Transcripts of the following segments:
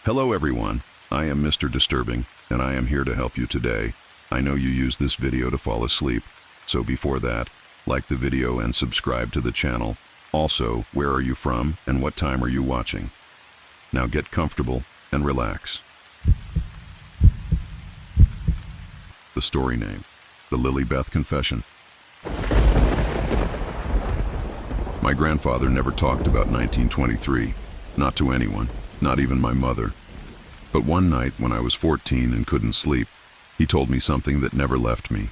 Hello everyone, I am Mr. Disturbing, and I am here to help you today. I know you use this video to fall asleep, so before that, like the video and subscribe to the channel. Also, where are you from and what time are you watching? Now get comfortable and relax. The story name, The Lilybeth Confession. My grandfather never talked about 1923, not to anyone, not even my mother. But one night when I was 14 and couldn't sleep, he told me something that never left me.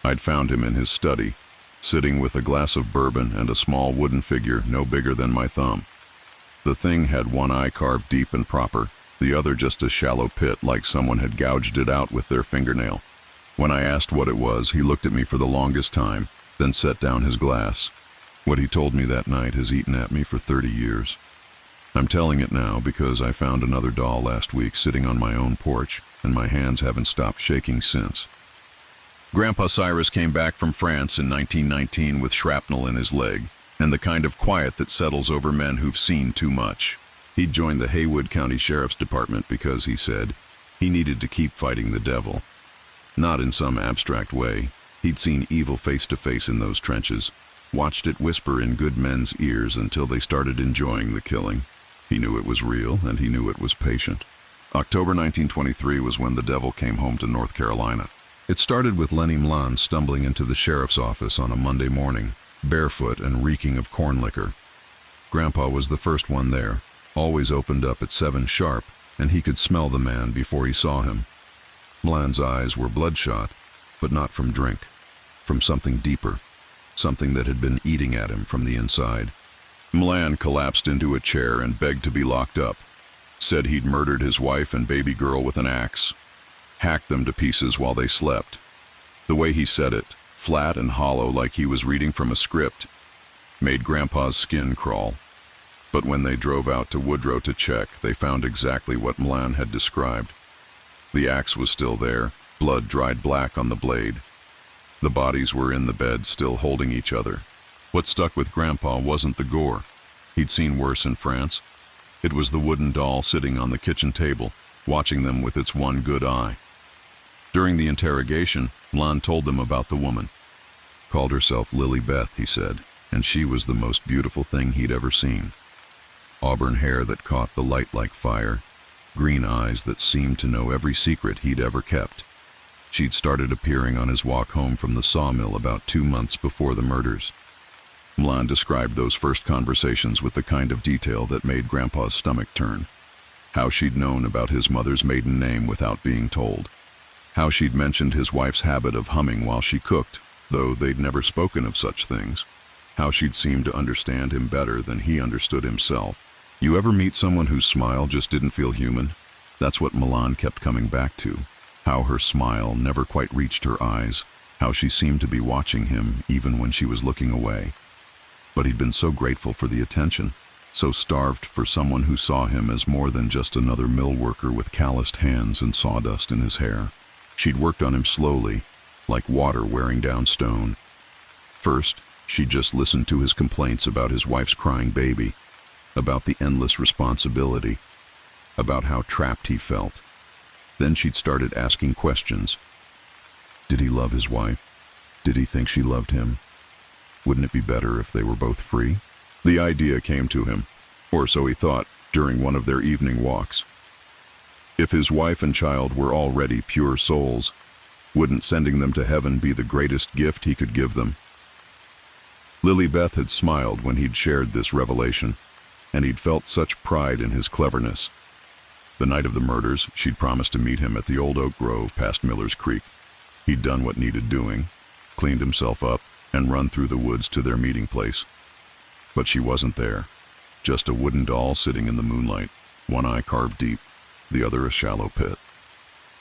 I'd found him in his study, sitting with a glass of bourbon and a small wooden figure no bigger than my thumb. The thing had one eye carved deep and proper, the other just a shallow pit like someone had gouged it out with their fingernail. When I asked what it was, he looked at me for the longest time, then set down his glass. What he told me that night has eaten at me for 30 years. I'm telling it now because I found another doll last week sitting on my own porch, and my hands haven't stopped shaking since. Grandpa Cyrus came back from France in 1919 with shrapnel in his leg, and the kind of quiet that settles over men who've seen too much. He'd joined the Haywood County Sheriff's Department because, he said, he needed to keep fighting the devil. Not in some abstract way. He'd seen evil face to face in those trenches, watched it whisper in good men's ears until they started enjoying the killing. He knew it was real, and he knew it was patient. October 1923 was when the devil came home to North Carolina. It started with Lenny Mlan stumbling into the sheriff's office on a Monday morning, barefoot and reeking of corn liquor. Grandpa was the first one there, always opened up at 7 sharp, and he could smell the man before he saw him. Mlan's eyes were bloodshot, but not from drink, from something deeper, something that had been eating at him from the inside. Mlan collapsed into a chair and begged to be locked up, said he'd murdered his wife and baby girl with an axe, hacked them to pieces while they slept. The way he said it, flat and hollow like he was reading from a script, made Grandpa's skin crawl. But when they drove out to Woodrow to check, they found exactly what Mlan had described. The axe was still there, blood dried black on the blade. The bodies were in the bed, still holding each other. What stuck with Grandpa wasn't the gore. He'd seen worse in France. It was the wooden doll sitting on the kitchen table, watching them with its one good eye. During the interrogation, Mlan told them about the woman. Called herself Lilybeth, he said, and she was the most beautiful thing he'd ever seen. Auburn hair that caught the light like fire, green eyes that seemed to know every secret he'd ever kept. She'd started appearing on his walk home from the sawmill about 2 months before the murders. Mlan described those first conversations with the kind of detail that made Grandpa's stomach turn. How she'd known about his mother's maiden name without being told. How she'd mentioned his wife's habit of humming while she cooked, though they'd never spoken of such things. How she'd seemed to understand him better than he understood himself. You ever meet someone whose smile just didn't feel human? That's what Mlan kept coming back to. How her smile never quite reached her eyes. How she seemed to be watching him even when she was looking away. But he'd been so grateful for the attention, so starved for someone who saw him as more than just another mill worker with calloused hands and sawdust in his hair. She'd worked on him slowly, like water wearing down stone. First, she'd just listened to his complaints about his wife's crying baby, about the endless responsibility, about how trapped he felt. Then she'd started asking questions. Did he love his wife? Did he think she loved him? Wouldn't it be better if they were both free? The idea came to him, or so he thought, during one of their evening walks. If his wife and child were already pure souls, wouldn't sending them to heaven be the greatest gift he could give them? Lilybeth had smiled when he'd shared this revelation, and he'd felt such pride in his cleverness. The night of the murders, she'd promised to meet him at the old oak grove past Miller's Creek. He'd done what needed doing, cleaned himself up, and run through the woods to their meeting place. But she wasn't there. Just a wooden doll sitting in the moonlight, one eye carved deep, the other a shallow pit.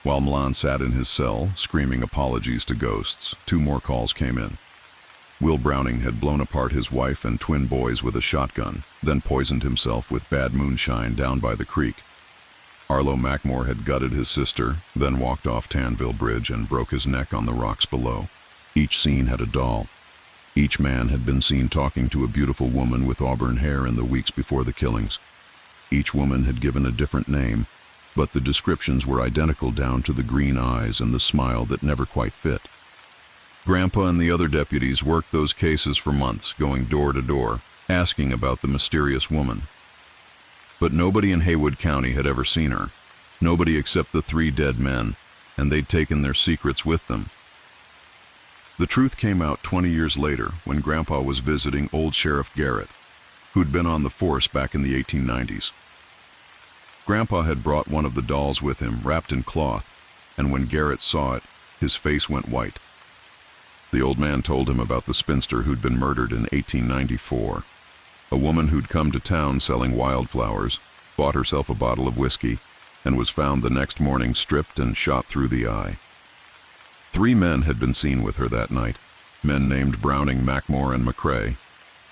While Mlan sat in his cell, screaming apologies to ghosts, 2 more calls came in. Will Browning had blown apart his wife and twin boys with a shotgun, then poisoned himself with bad moonshine down by the creek. Arlo Mackmore had gutted his sister, then walked off Tanville Bridge and broke his neck on the rocks below. Each scene had a doll. Each man had been seen talking to a beautiful woman with auburn hair in the weeks before the killings. Each woman had given a different name, but the descriptions were identical down to the green eyes and the smile that never quite fit. Grandpa and the other deputies worked those cases for months, going door to door, asking about the mysterious woman. But nobody in Haywood County had ever seen her. Nobody except the 3 dead men, and they'd taken their secrets with them. The truth came out 20 years later when Grandpa was visiting old Sheriff Garrett, who'd been on the force back in the 1890s. Grandpa had brought one of the dolls with him, wrapped in cloth, and when Garrett saw it, his face went white. The old man told him about the spinster who'd been murdered in 1894. A woman who'd come to town selling wildflowers, bought herself a bottle of whiskey, and was found the next morning stripped and shot through the eye. 3 men had been seen with her that night, men named Browning, Mackmore, and McCrae.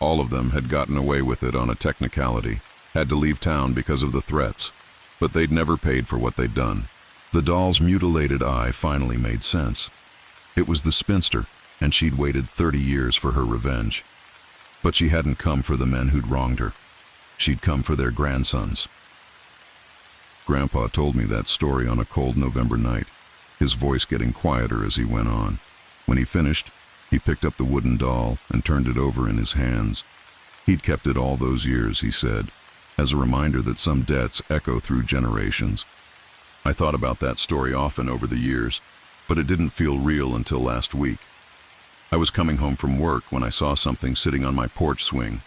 All of them had gotten away with it on a technicality, had to leave town because of the threats, but they'd never paid for what they'd done. The doll's mutilated eye finally made sense. It was the spinster, and she'd waited 30 years for her revenge. But she hadn't come for the men who'd wronged her. She'd come for their grandsons. Grandpa told me that story on a cold November night, his voice getting quieter as he went on. When he finished, he picked up the wooden doll and turned it over in his hands. He'd kept it all those years, he said, as a reminder that some debts echo through generations. I thought about that story often over the years, but it didn't feel real until last week. I was coming home from work when I saw something sitting on my porch swing,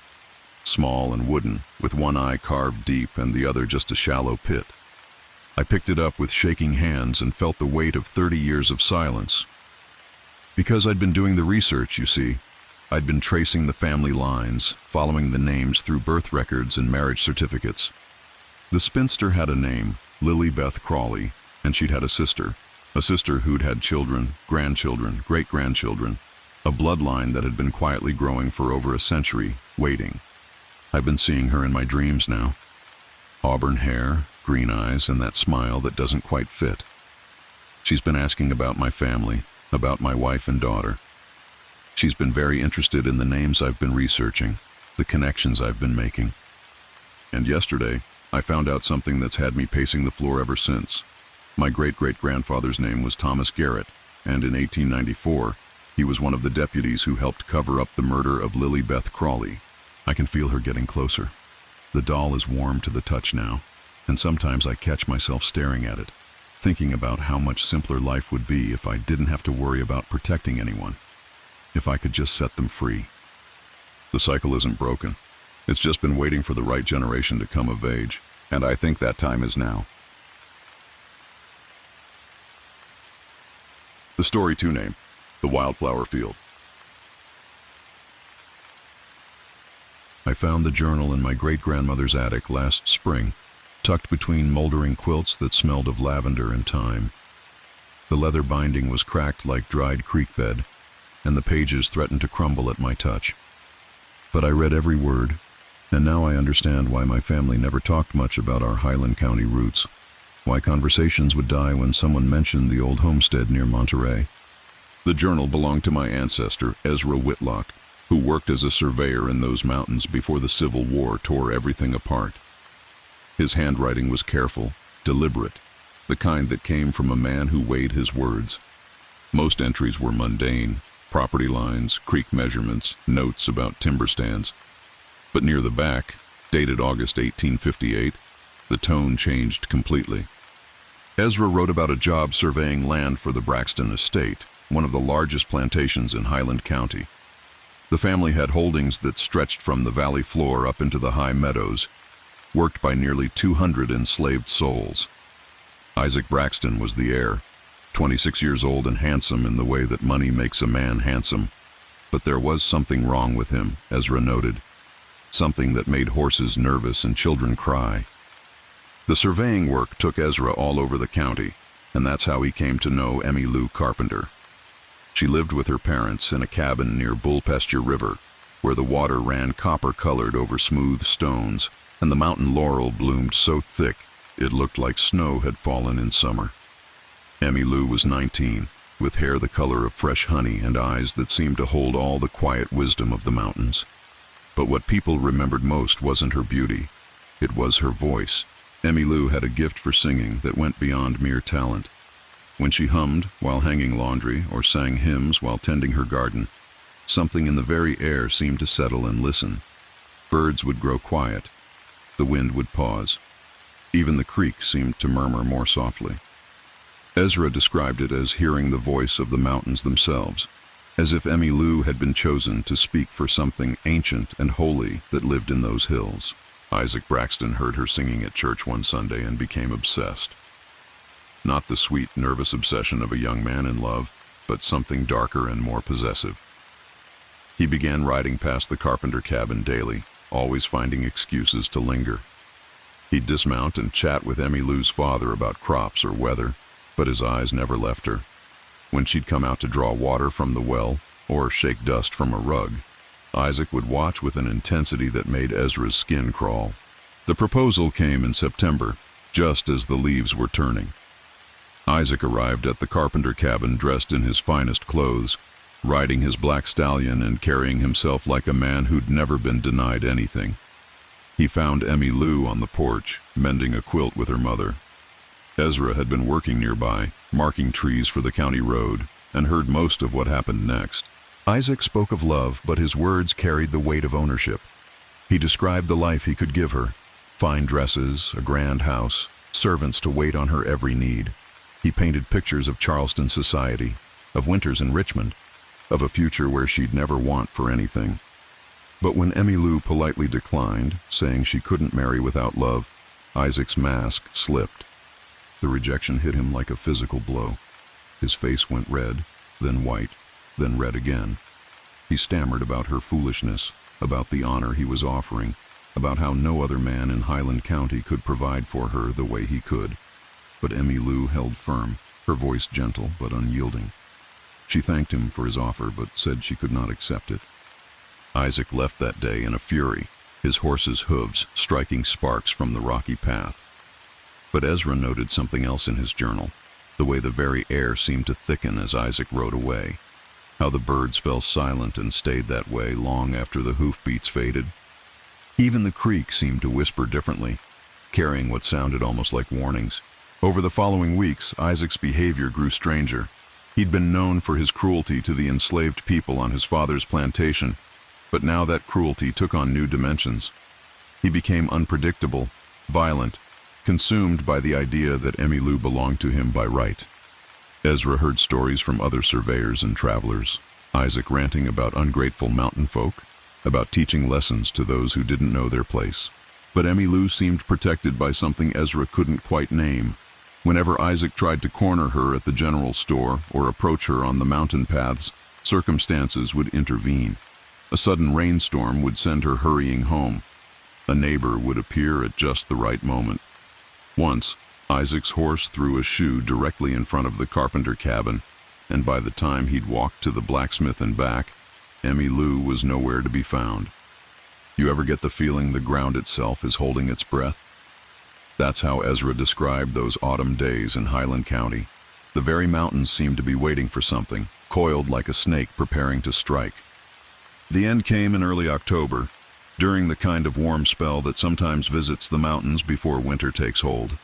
small and wooden, with one eye carved deep and the other just a shallow pit. I picked it up with shaking hands and felt the weight of 30 years of silence. Because I'd been doing the research, you see. I'd been tracing the family lines, following the names through birth records and marriage certificates. The spinster had a name, Lily Beth Crawley, and she'd had a sister who'd had children, grandchildren, great-grandchildren, a bloodline that had been quietly growing for over a century, waiting. I've been seeing her in my dreams now. Auburn hair, green eyes, and that smile that doesn't quite fit. She's been asking about my family, about my wife and daughter. She's been very interested in the names I've been researching, the connections I've been making. And yesterday, I found out something that's had me pacing the floor ever since. My great-great-grandfather's name was Thomas Garrett, and in 1894, he was one of the deputies who helped cover up the murder of Lily Beth Crawley. I can feel her getting closer. The doll is warm to the touch now, and sometimes I catch myself staring at it, thinking about how much simpler life would be if I didn't have to worry about protecting anyone, if I could just set them free. The cycle isn't broken. It's just been waiting for the right generation to come of age, and I think that time is now. The story 2 name, The Wildflower Field. I found the journal in my great-grandmother's attic last spring, tucked between moldering quilts that smelled of lavender and thyme. The leather binding was cracked like dried creek bed, and the pages threatened to crumble at my touch. But I read every word, and now I understand why my family never talked much about our Highland County roots, why conversations would die when someone mentioned the old homestead near Monterey. The journal belonged to my ancestor, Ezra Whitlock, who worked as a surveyor in those mountains before the Civil War tore everything apart. His handwriting was careful, deliberate, the kind that came from a man who weighed his words. Most entries were mundane, property lines, creek measurements, notes about timber stands. But near the back, dated August 1858, the tone changed completely. Ezra wrote about a job surveying land for the Braxton Estate, one of the largest plantations in Highland County. The family had holdings that stretched from the valley floor up into the high meadows, worked by nearly 200 enslaved souls. Isaac Braxton was the heir, 26 years old and handsome in the way that money makes a man handsome. But there was something wrong with him, Ezra noted, something that made horses nervous and children cry. The surveying work took Ezra all over the county, and that's how he came to know Emmy Lou Carpenter. She lived with her parents in a cabin near Bullpesture River, where the water ran copper-colored over smooth stones, and the mountain laurel bloomed so thick it looked like snow had fallen in summer. Emmy Lou was 19, with hair the color of fresh honey and eyes that seemed to hold all the quiet wisdom of the mountains. But what people remembered most wasn't her beauty. It was her voice. Emmylou had a gift for singing that went beyond mere talent. When she hummed while hanging laundry or sang hymns while tending her garden, something in the very air seemed to settle and listen. Birds would grow quiet. The wind would pause. Even the creek seemed to murmur more softly. Ezra described it as hearing the voice of the mountains themselves, as if Emmylou had been chosen to speak for something ancient and holy that lived in those hills. Isaac Braxton heard her singing at church one Sunday and became obsessed. Not the sweet, nervous obsession of a young man in love, but something darker and more possessive. He began riding past the carpenter cabin daily, always finding excuses to linger. He'd dismount and chat with Emmylou's father about crops or weather, but his eyes never left her. When she'd come out to draw water from the well or shake dust from a rug, Isaac would watch with an intensity that made Ezra's skin crawl. The proposal came in September, just as the leaves were turning. Isaac arrived at the carpenter cabin dressed in his finest clothes, riding his black stallion and carrying himself like a man who'd never been denied anything. He found Emmylou on the porch, mending a quilt with her mother. Ezra had been working nearby, marking trees for the county road, and heard most of what happened next. Isaac spoke of love, but his words carried the weight of ownership. He described the life he could give her: fine dresses, a grand house, servants to wait on her every need. He painted pictures of Charleston society, of winters in Richmond, of a future where she'd never want for anything. But when Emmylou politely declined, saying she couldn't marry without love, Isaac's mask slipped. The rejection hit him like a physical blow. His face went red, then white, then red again. He stammered about her foolishness, about the honor he was offering, about how no other man in Highland County could provide for her the way he could. But Emmylou held firm, her voice gentle but unyielding. She thanked him for his offer, but said she could not accept it. Isaac left that day in a fury, his horse's hooves striking sparks from the rocky path. But Ezra noted something else in his journal, the way the very air seemed to thicken as Isaac rode away, how the birds fell silent and stayed that way long after the hoofbeats faded. Even the creek seemed to whisper differently, carrying what sounded almost like warnings. Over the following weeks, Isaac's behavior grew stranger. He'd been known for his cruelty to the enslaved people on his father's plantation, but now that cruelty took on new dimensions. He became unpredictable, violent, consumed by the idea that Emmylou belonged to him by right. Ezra heard stories from other surveyors and travelers, Isaac ranting about ungrateful mountain folk, about teaching lessons to those who didn't know their place. But Emmylou seemed protected by something Ezra couldn't quite name. Whenever Isaac tried to corner her at the general store or approach her on the mountain paths, circumstances would intervene. A sudden rainstorm would send her hurrying home. A neighbor would appear at just the right moment. Once, Isaac's horse threw a shoe directly in front of the carpenter cabin, and by the time he'd walked to the blacksmith and back, Emmylou was nowhere to be found. You ever get the feeling the ground itself is holding its breath? That's how Ezra described those autumn days in Highland County. The very mountains seemed to be waiting for something, coiled like a snake preparing to strike. The end came in early October, during the kind of warm spell that sometimes visits the mountains before winter takes hold.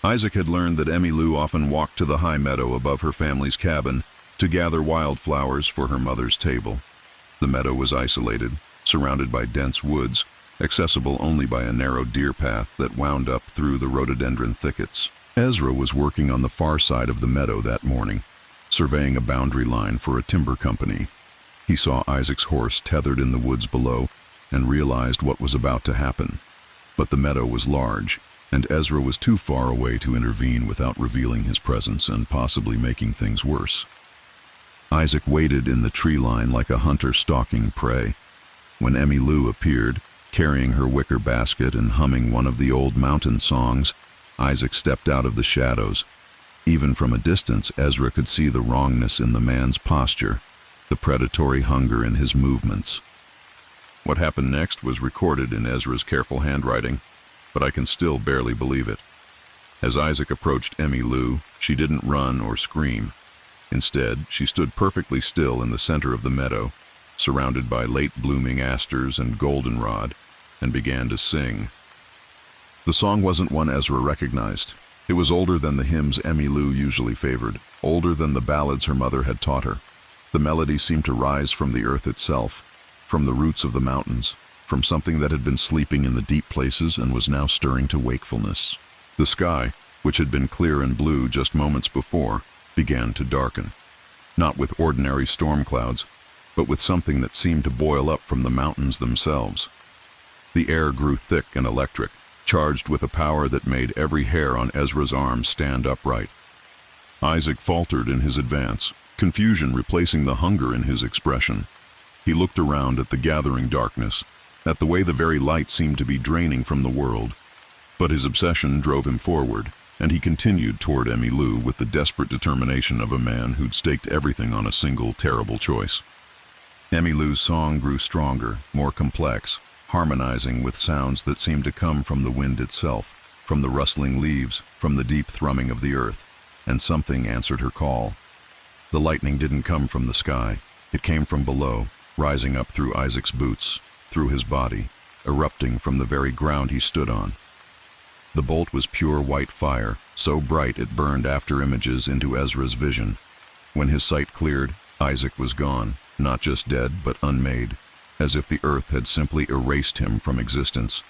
Isaac had learned that Emmylou often walked to the high meadow above her family's cabin to gather wildflowers for her mother's table. The meadow was isolated, surrounded by dense woods, accessible only by a narrow deer path that wound up through the rhododendron thickets. Ezra was working on the far side of the meadow that morning, surveying a boundary line for a timber company. He saw Isaac's horse tethered in the woods below and realized what was about to happen. But the meadow was large, and Ezra was too far away to intervene without revealing his presence and possibly making things worse. Isaac waited in the tree line like a hunter stalking prey. When Emmylou appeared, carrying her wicker basket and humming one of the old mountain songs, Isaac stepped out of the shadows. Even from a distance, Ezra could see the wrongness in the man's posture, the predatory hunger in his movements. What happened next was recorded in Ezra's careful handwriting, but I can still barely believe it. As Isaac approached Emmylou, she didn't run or scream. Instead, she stood perfectly still in the center of the meadow, surrounded by late-blooming asters and goldenrod, and began to sing. The song wasn't one Ezra recognized. It was older than the hymns Emmylou usually favored, older than the ballads her mother had taught her. The melody seemed to rise from the earth itself, from the roots of the mountains, from something that had been sleeping in the deep places and was now stirring to wakefulness. The sky, which had been clear and blue just moments before, began to darken. Not with ordinary storm clouds, but with something that seemed to boil up from the mountains themselves. The air grew thick and electric, charged with a power that made every hair on Ezra's arm stand upright. Isaac faltered in his advance, confusion replacing the hunger in his expression. He looked around at the gathering darkness, at the way the very light seemed to be draining from the world. But his obsession drove him forward, and he continued toward Emmylou with the desperate determination of a man who'd staked everything on a single terrible choice. Emmylou's song grew stronger, more complex, harmonizing with sounds that seemed to come from the wind itself, from the rustling leaves, from the deep thrumming of the earth, and something answered her call. The lightning didn't come from the sky. It came from below, rising up through Isaac's boots, through his body, erupting from the very ground he stood on. The bolt was pure white fire, so bright it burned after images into Ezra's vision. When his sight cleared, Isaac was gone, not just dead, but unmade, as if the earth had simply erased him from existence.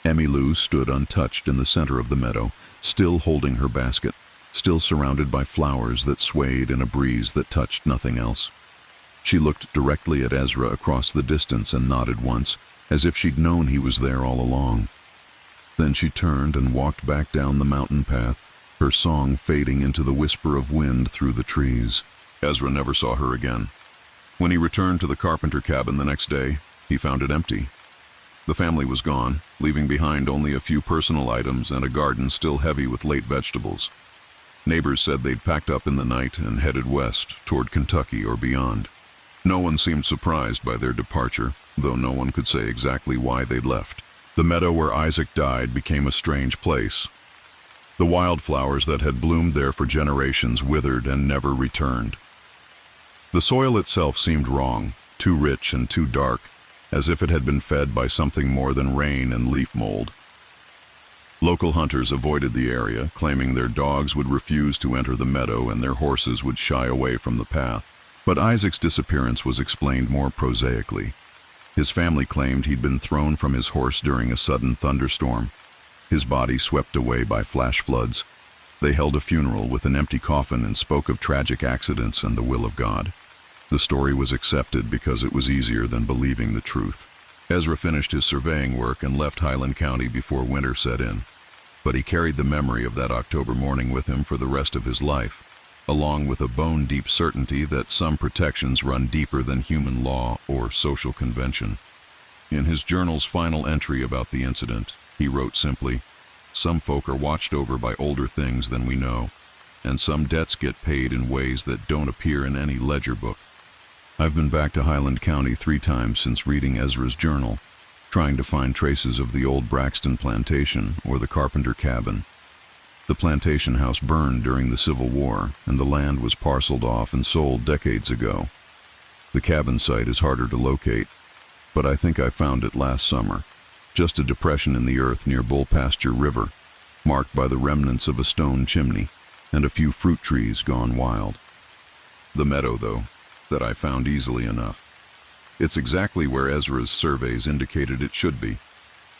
Emmylou stood untouched in the center of the meadow, still holding her basket, still surrounded by flowers that swayed in a breeze that touched nothing else. She looked directly at Ezra across the distance and nodded once, as if she'd known he was there all along. Then she turned and walked back down the mountain path, her song fading into the whisper of wind through the trees. Ezra never saw her again. When he returned to the carpenter cabin the next day, he found it empty. The family was gone, leaving behind only a few personal items and a garden still heavy with late vegetables. Neighbors said they'd packed up in the night and headed west, toward Kentucky or beyond. No one seemed surprised by their departure, though no one could say exactly why they'd left. The meadow where Isaac died became a strange place. The wildflowers that had bloomed there for generations withered and never returned. The soil itself seemed wrong, too rich and too dark, as if it had been fed by something more than rain and leaf mold. Local hunters avoided the area, claiming their dogs would refuse to enter the meadow and their horses would shy away from the path. But Isaac's disappearance was explained more prosaically. His family claimed he'd been thrown from his horse during a sudden thunderstorm, his body swept away by flash floods. They held a funeral with an empty coffin and spoke of tragic accidents and the will of God. The story was accepted because it was easier than believing the truth. Ezra finished his surveying work and left Highland County before winter set in. But he carried the memory of that October morning with him for the rest of his life, along with a bone-deep certainty that some protections run deeper than human law or social convention. In his journal's final entry about the incident, he wrote simply, "Some folk are watched over by older things than we know, and some debts get paid in ways that don't appear in any ledger book." I've been back to Highland County 3 times since reading Ezra's journal, trying to find traces of the old Braxton plantation or the carpenter cabin. The plantation house burned during the Civil War, and the land was parceled off and sold decades ago. The cabin site is harder to locate, but I think I found it last summer, just a depression in the earth near Bull Pasture River, marked by the remnants of a stone chimney and a few fruit trees gone wild. The meadow, though, that I found easily enough. It's exactly where Ezra's surveys indicated it should be,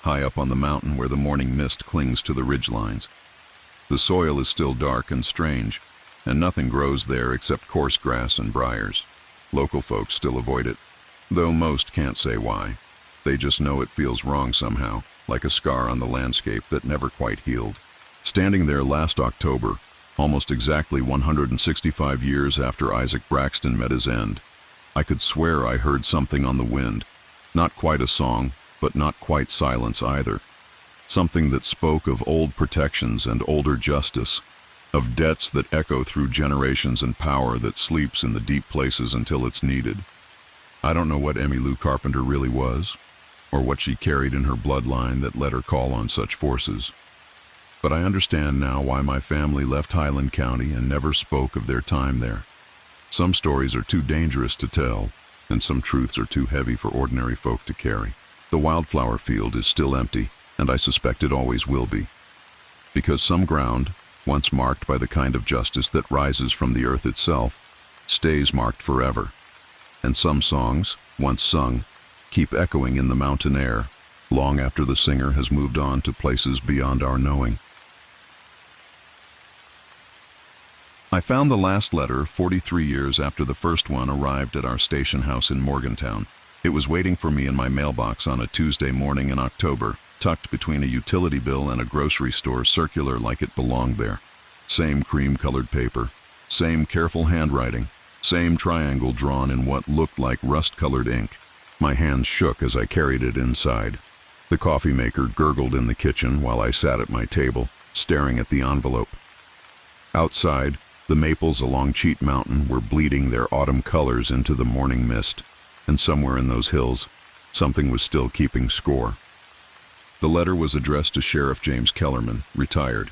high up on the mountain where the morning mist clings to the ridgelines. The soil is still dark and strange, and nothing grows there except coarse grass and briars. Local folks still avoid it, though most can't say why. They just know it feels wrong somehow, like a scar on the landscape that never quite healed. Standing there last October, almost exactly 165 years after Isaac Braxton met his end, I could swear I heard something on the wind, not quite a song, but not quite silence either. Something that spoke of old protections and older justice, of debts that echo through generations and power that sleeps in the deep places until it's needed. I don't know what Emmylou Carpenter really was, or what she carried in her bloodline that let her call on such forces. But I understand now why my family left Highland County and never spoke of their time there. Some stories are too dangerous to tell, and some truths are too heavy for ordinary folk to carry. The wildflower field is still empty, and I suspect it always will be. Because some ground, once marked by the kind of justice that rises from the earth itself, stays marked forever. And some songs, once sung, keep echoing in the mountain air, long after the singer has moved on to places beyond our knowing. I found the last letter 43 years after the first one arrived at our station house in Morgantown. It was waiting for me in my mailbox on a Tuesday morning in October, tucked between a utility bill and a grocery store circular like it belonged there. Same cream-colored paper, same careful handwriting, same triangle drawn in what looked like rust-colored ink. My hands shook as I carried it inside. The coffee maker gurgled in the kitchen while I sat at my table, staring at the envelope. Outside, the maples along Cheat Mountain were bleeding their autumn colors into the morning mist, and somewhere in those hills, something was still keeping score. The letter was addressed to Sheriff James Kellerman, retired.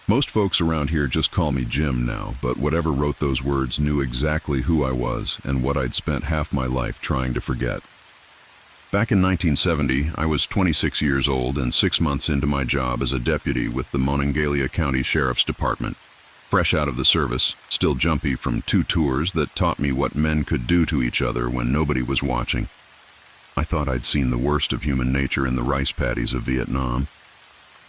Most folks around here just call me Jim now, but whatever wrote those words knew exactly who I was and what I'd spent half my life trying to forget. Back in 1970, I was 26 years old and 6 months into my job as a deputy with the Monongalia County Sheriff's Department. Fresh out of the service, still jumpy from 2 tours that taught me what men could do to each other when nobody was watching. I thought I'd seen the worst of human nature in the rice paddies of Vietnam.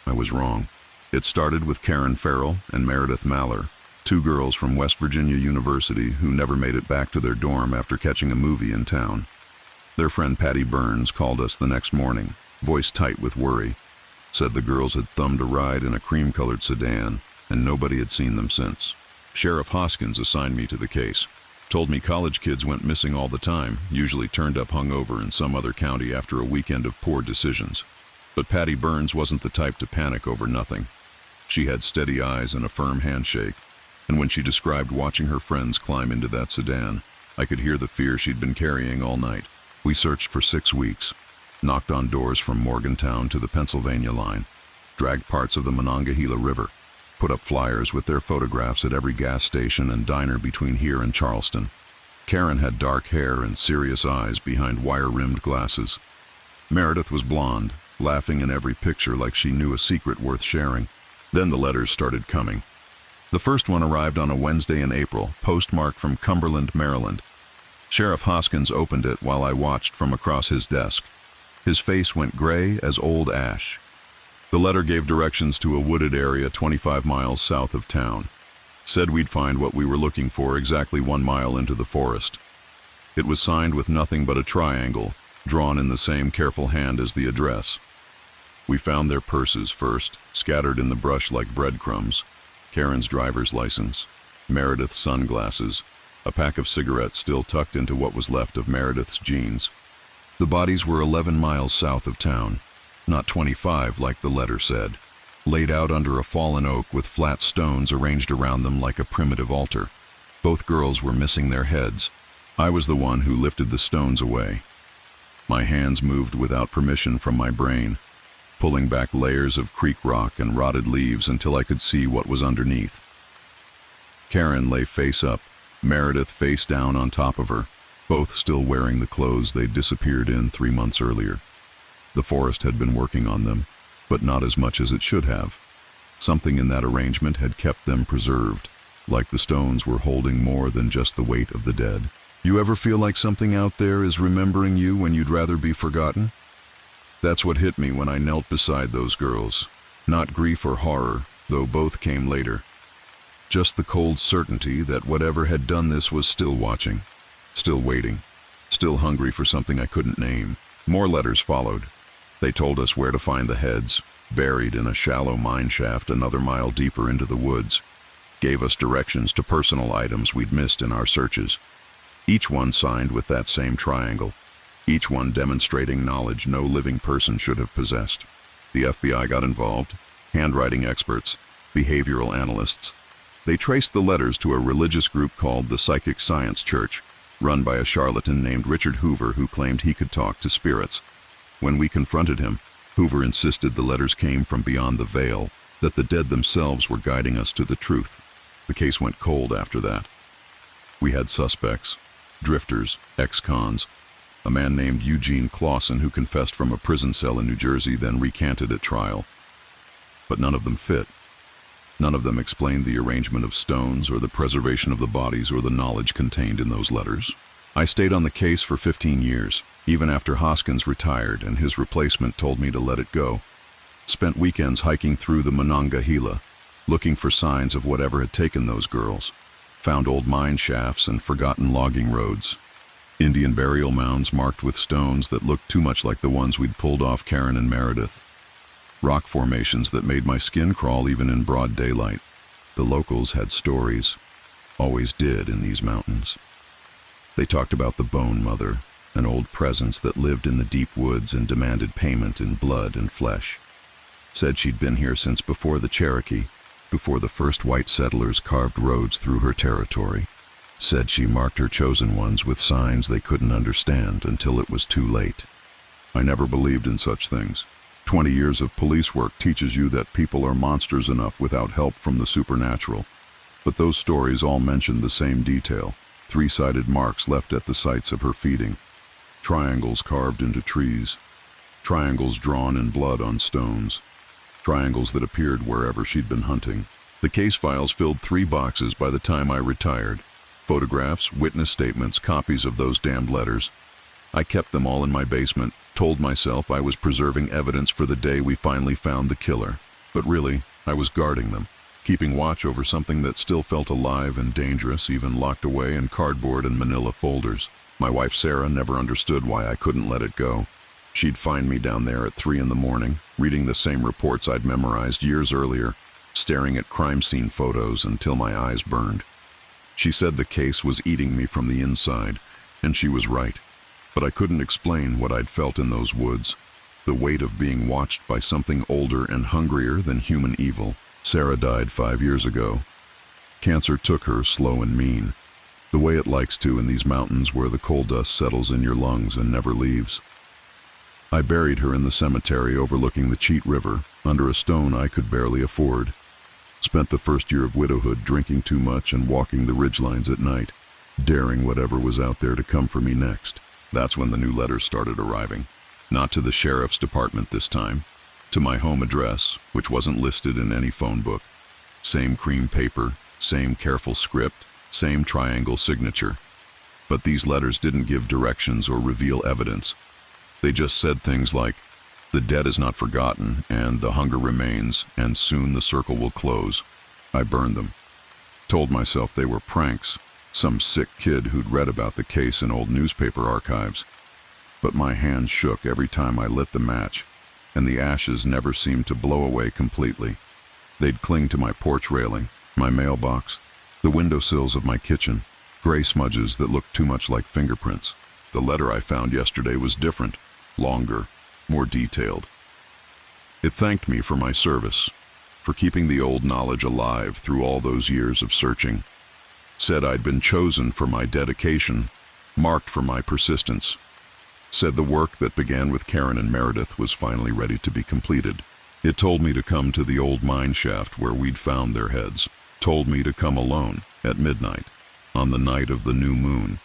I was wrong. It started with Karen Farrell and Meredith Maller, 2 girls from West Virginia University who never made it back to their dorm after catching a movie in town. Their friend Patty Burns called us the next morning, voice tight with worry, said the girls had thumbed a ride in a cream-colored sedan, and nobody had seen them since. Sheriff Hoskins assigned me to the case. Told me college kids went missing all the time, usually turned up hungover in some other county after a weekend of poor decisions. But Patty Burns wasn't the type to panic over nothing. She had steady eyes and a firm handshake, and when she described watching her friends climb into that sedan, I could hear the fear she'd been carrying all night. We searched for 6 weeks, knocked on doors from Morgantown to the Pennsylvania line, dragged parts of the Monongahela River, put up flyers with their photographs at every gas station and diner between here and Charleston. Karen had dark hair and serious eyes behind wire-rimmed glasses. Meredith was blonde, laughing in every picture like she knew a secret worth sharing. Then the letters started coming. The first one arrived on a Wednesday in April, postmarked from Cumberland, Maryland. Sheriff Hoskins opened it while I watched from across his desk. His face went gray as old ash. The letter gave directions to a wooded area 25 miles south of town. Said we'd find what we were looking for exactly 1 mile into the forest. It was signed with nothing but a triangle, drawn in the same careful hand as the address. We found their purses first, scattered in the brush like breadcrumbs, Karen's driver's license, Meredith's sunglasses, a pack of cigarettes still tucked into what was left of Meredith's jeans. The bodies were 11 miles south of town, not 25 like the letter said, laid out under a fallen oak with flat stones arranged around them like a primitive altar. Both girls were missing their heads. I was the one who lifted the stones away. My hands moved without permission from my brain, pulling back layers of creek rock and rotted leaves until I could see what was underneath. Karen lay face up, Meredith face down on top of her, both still wearing the clothes they'd disappeared in 3 months earlier. The forest had been working on them, but not as much as it should have. Something in that arrangement had kept them preserved, like the stones were holding more than just the weight of the dead. You ever feel like something out there is remembering you when you'd rather be forgotten? That's what hit me when I knelt beside those girls. Not grief or horror, though both came later. Just the cold certainty that whatever had done this was still watching, still waiting, still hungry for something I couldn't name. More letters followed. They told us where to find the heads, buried in a shallow mine shaft another mile deeper into the woods. Gave us directions to personal items we'd missed in our searches. Each one signed with that same triangle. Each one demonstrating knowledge no living person should have possessed. The FBI got involved, handwriting experts, behavioral analysts. They traced the letters to a religious group called the Psychic Science Church, run by a charlatan named Richard Hoover who claimed he could talk to spirits. When we confronted him, Hoover insisted the letters came from beyond the veil, that the dead themselves were guiding us to the truth. The case went cold after that. We had suspects, drifters, ex-cons, a man named Eugene Clausen who confessed from a prison cell in New Jersey, then recanted at trial. But none of them fit. None of them explained the arrangement of stones or the preservation of the bodies or the knowledge contained in those letters. I stayed on the case for 15 years, even after Hoskins retired and his replacement told me to let it go. Spent weekends hiking through the Monongahela, looking for signs of whatever had taken those girls. Found old mine shafts and forgotten logging roads. Indian burial mounds marked with stones that looked too much like the ones we'd pulled off Karen and Meredith. Rock formations that made my skin crawl even in broad daylight. The locals had stories, always did in these mountains. They talked about the Bone Mother, an old presence that lived in the deep woods and demanded payment in blood and flesh. Said she'd been here since before the Cherokee, before the first white settlers carved roads through her territory. Said she marked her chosen ones with signs they couldn't understand until it was too late. I never believed in such things. 20 years of police work teaches you that people are monsters enough without help from the supernatural. But those stories all mentioned the same detail: three-sided marks left at the sites of her feeding, triangles carved into trees, triangles drawn in blood on stones, triangles that appeared wherever she'd been hunting. The case files filled 3 boxes by the time I retired. Photographs, witness statements, copies of those damned letters. I kept them all in my basement, told myself I was preserving evidence for the day we finally found the killer. But really, I was guarding them, keeping watch over something that still felt alive and dangerous, even locked away in cardboard and manila folders. My wife Sarah never understood why I couldn't let it go. She'd find me down there at 3 in the morning, reading the same reports I'd memorized years earlier, staring at crime scene photos until my eyes burned. She said the case was eating me from the inside, and she was right. But I couldn't explain what I'd felt in those woods, the weight of being watched by something older and hungrier than human evil. Sarah died 5 years ago. Cancer took her slow and mean, the way it likes to in these mountains where the coal dust settles in your lungs and never leaves. I buried her in the cemetery overlooking the Cheat River, under a stone I could barely afford. Spent the first year of widowhood drinking too much and walking the ridgelines at night, daring whatever was out there to come for me next. That's when the new letters started arriving. Not to the sheriff's department this time. To my home address, which wasn't listed in any phone book. Same cream paper, same careful script, same triangle signature. But these letters didn't give directions or reveal evidence. They just said things like, "The dead is not forgotten, and the hunger remains, and soon the circle will close." I burned them. Told myself they were pranks, some sick kid who'd read about the case in old newspaper archives. But my hand shook every time I lit the match, and the ashes never seemed to blow away completely. They'd cling to my porch railing, my mailbox, the windowsills of my kitchen, gray smudges that looked too much like fingerprints. The letter I found yesterday was different, longer, more detailed. It thanked me for my service, for keeping the old knowledge alive through all those years of searching. Said I'd been chosen for my dedication, marked for my persistence. Said the work that began with Karen and Meredith was finally ready to be completed. It told me to come to the old mine shaft where we'd found their heads. Told me to come alone, at midnight, on the night of the new moon.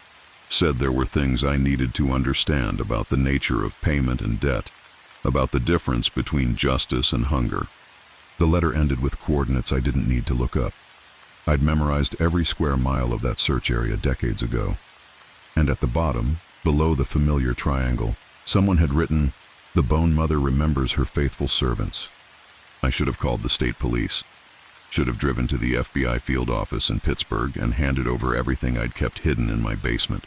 Said there were things I needed to understand about the nature of payment and debt, about the difference between justice and hunger. The letter ended with coordinates I didn't need to look up. I'd memorized every square mile of that search area decades ago. And at the bottom, below the familiar triangle, someone had written, "The Bone Mother remembers her faithful servants." I should have called the state police. Should have driven to the FBI field office in Pittsburgh and handed over everything I'd kept hidden in my basement.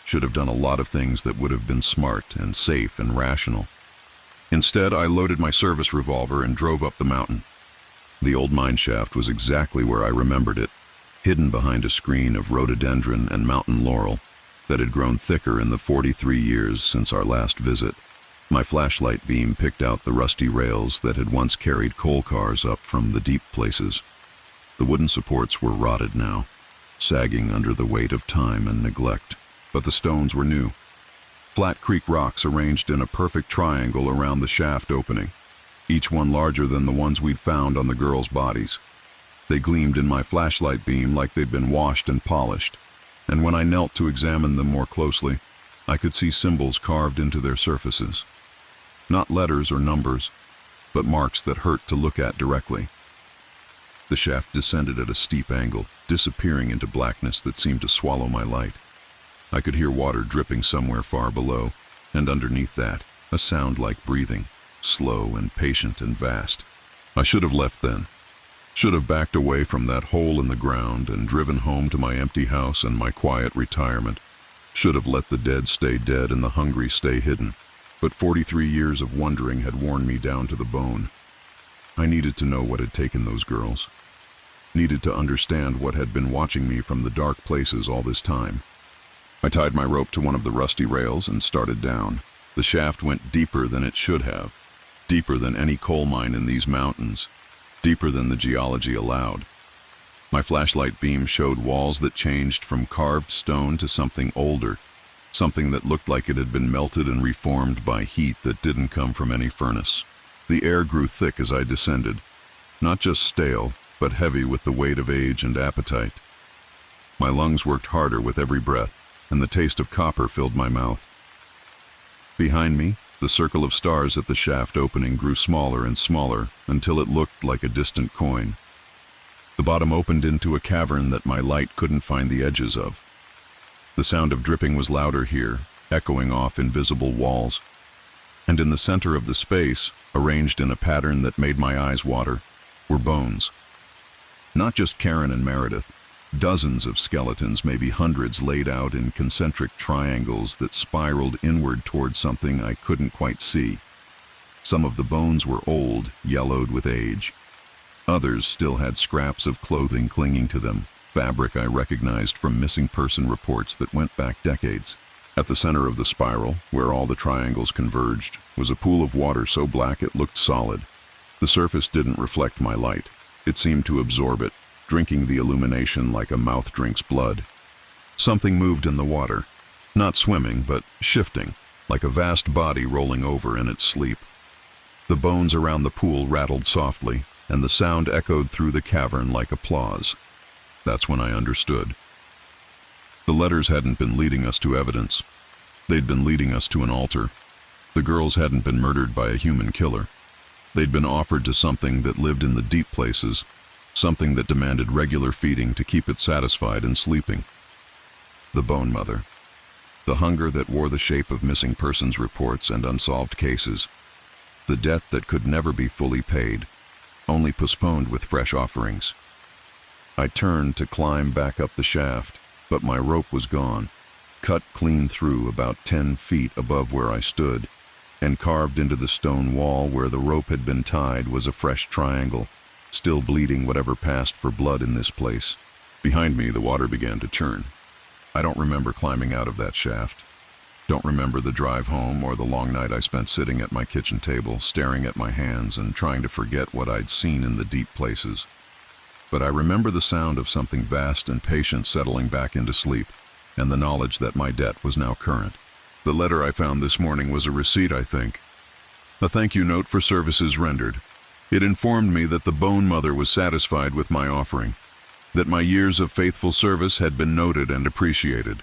Should have done a lot of things that would have been smart and safe and rational. Instead, I loaded my service revolver and drove up the mountain. The old mine shaft was exactly where I remembered it, hidden behind a screen of rhododendron and mountain laurel that had grown thicker in the 43 years since our last visit. My flashlight beam picked out the rusty rails that had once carried coal cars up from the deep places. The wooden supports were rotted now, sagging under the weight of time and neglect. But the stones were new. Flat creek rocks arranged in a perfect triangle around the shaft opening, each one larger than the ones we'd found on the girls' bodies. They gleamed in my flashlight beam like they'd been washed and polished, and when I knelt to examine them more closely, I could see symbols carved into their surfaces. Not letters or numbers, but marks that hurt to look at directly. The shaft descended at a steep angle, disappearing into blackness that seemed to swallow my light. I could hear water dripping somewhere far below, and underneath that, a sound like breathing, slow and patient and vast. I should have left then. Should have backed away from that hole in the ground and driven home to my empty house and my quiet retirement. Should have let the dead stay dead and the hungry stay hidden. But 43 years of wondering had worn me down to the bone. I needed to know what had taken those girls. Needed to understand what had been watching me from the dark places all this time. I tied my rope to one of the rusty rails and started down. The shaft went deeper than it should have. Deeper than any coal mine in these mountains. Deeper than the geology allowed. My flashlight beam showed walls that changed from carved stone to something older. Something that looked like it had been melted and reformed by heat that didn't come from any furnace. The air grew thick as I descended. Not just stale, but heavy with the weight of age and appetite. My lungs worked harder with every breath, and the taste of copper filled my mouth. Behind me, the circle of stars at the shaft opening grew smaller and smaller until it looked like a distant coin. The bottom opened into a cavern that my light couldn't find the edges of. The sound of dripping was louder here, echoing off invisible walls. And in the center of the space, arranged in a pattern that made my eyes water, were bones. Not just Karen and Meredith, dozens of skeletons, maybe hundreds, laid out in concentric triangles that spiraled inward toward something I couldn't quite see. Some of the bones were old, yellowed with age. Others still had scraps of clothing clinging to them, fabric I recognized from missing person reports that went back decades. At the center of the spiral, where all the triangles converged, was a pool of water so black it looked solid. The surface didn't reflect my light. It seemed to absorb it, drinking the illumination like a mouth drinks blood. Something moved in the water, not swimming, but shifting, like a vast body rolling over in its sleep. The bones around the pool rattled softly, and the sound echoed through the cavern like applause. That's when I understood. The letters hadn't been leading us to evidence. They'd been leading us to an altar. The girls hadn't been murdered by a human killer. They'd been offered to something that lived in the deep places, something that demanded regular feeding to keep it satisfied and sleeping. The Bone Mother. The hunger that wore the shape of missing persons reports and unsolved cases. The debt that could never be fully paid, only postponed with fresh offerings. I turned to climb back up the shaft, but my rope was gone, cut clean through about 10 feet above where I stood, and carved into the stone wall where the rope had been tied was a fresh triangle, still bleeding whatever passed for blood in this place. Behind me, the water began to churn. I don't remember climbing out of that shaft. Don't remember the drive home or the long night I spent sitting at my kitchen table, staring at my hands and trying to forget what I'd seen in the deep places. But I remember the sound of something vast and patient settling back into sleep, and the knowledge that my debt was now current. The letter I found this morning was a receipt, I think. A thank you note for services rendered. It informed me that the Bone Mother was satisfied with my offering, that my years of faithful service had been noted and appreciated,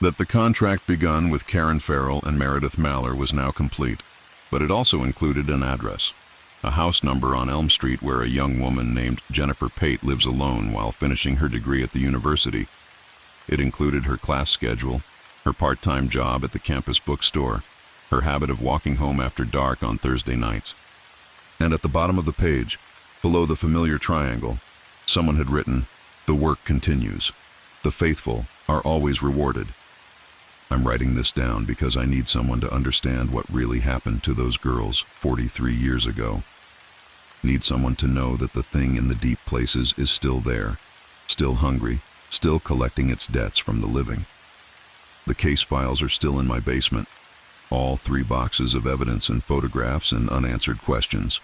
that the contract begun with Karen Farrell and Meredith Maller was now complete, but it also included an address, a house number on Elm Street where a young woman named Jennifer Pate lives alone while finishing her degree at the university. It included her class schedule, her part-time job at the campus bookstore, her habit of walking home after dark on Thursday nights. And at the bottom of the page, below the familiar triangle, someone had written, "The work continues. The faithful are always rewarded." I'm writing this down because I need someone to understand what really happened to those girls 43 years ago. Need someone to know that the thing in the deep places is still there, still hungry, still collecting its debts from the living. The case files are still in my basement, all 3 boxes of evidence and photographs and unanswered questions.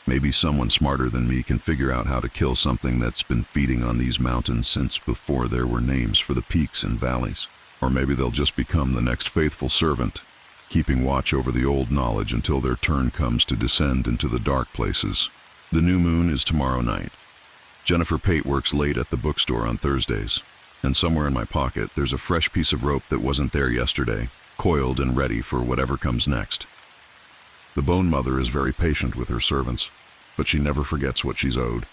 Maybe someone smarter than me can figure out how to kill something that's been feeding on these mountains since before there were names for the peaks and valleys. Or maybe they'll just become the next faithful servant, keeping watch over the old knowledge until their turn comes to descend into the dark places. The new moon is tomorrow night. Jennifer Pate works late at the bookstore on Thursdays, And somewhere in my pocket, there's a fresh piece of rope that wasn't there yesterday, coiled and ready for whatever comes next. The Bone Mother is very patient with her servants, but she never forgets what she's owed.